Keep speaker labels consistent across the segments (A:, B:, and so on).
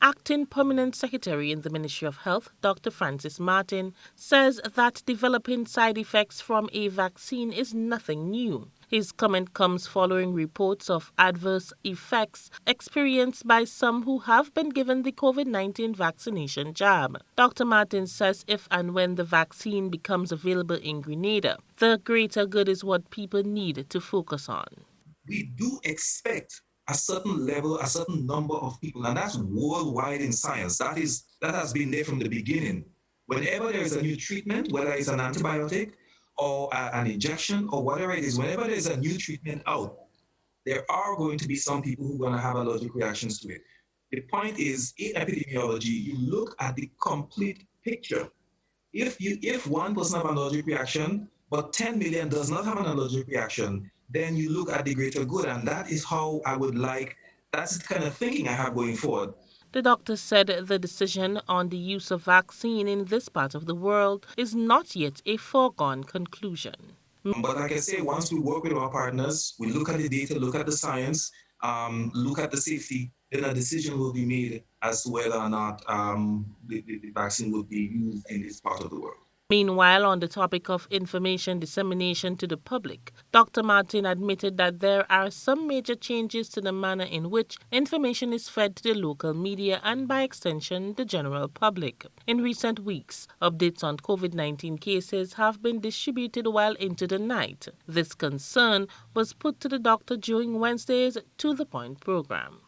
A: Acting Permanent Secretary in the Ministry of Health, Dr. Francis Martin, says that developing side effects from a vaccine is nothing new. His comment comes following reports of adverse effects experienced by some who have been given the COVID-19 vaccination jab. Dr. Martin says if and when the vaccine becomes available in Grenada, the greater good is what people need to focus on.
B: We do expect a certain level, a certain number of people, and that's worldwide in science. That has been there from the beginning. Whenever there is a new treatment, whether it's an antibiotic or an injection or whatever it is, whenever there's a new treatment out, there are going to be some people who are going to have allergic reactions to it. The point is, in epidemiology, you look at the complete picture. If one person have an allergic reaction, but 10 million does not have an allergic reaction, then you look at the greater good. And that is how that's the kind of thinking I have going forward.
A: The doctor said the decision on the use of vaccine in this part of the world is not yet a foregone conclusion.
B: But like I say, once we work with our partners, we look at the data, look at the science, look at the safety, then a decision will be made as to whether or not the vaccine will be used in this part of the world.
A: Meanwhile, on the topic of information dissemination to the public, Dr. Martin admitted that there are some major changes to the manner in which information is fed to the local media and, by extension, the general public. In recent weeks, updates on COVID-19 cases have been distributed well into the night. This concern was put to the doctor during Wednesday's To the Point program.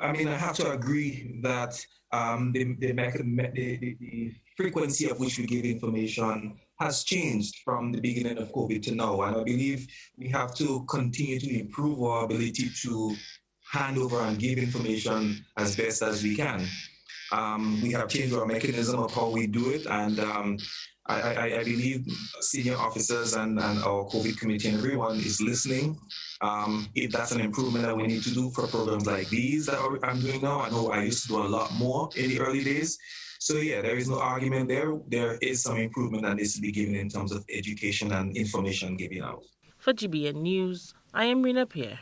B: I mean, I have to agree that the frequency of which we give information has changed from the beginning of COVID to now. And I believe we have to continue to improve our ability to hand over and give information as best as we can. We have changed our mechanism of how we do it, and I believe senior officers and our COVID committee and everyone is listening. If that's an improvement that we need to do for programs like these that I'm doing now, I know I used to do a lot more in the early days. So yeah, there is no argument there. There is some improvement that needs to be given in terms of education and information given out.
A: For GBN News, I am Rina Pierre.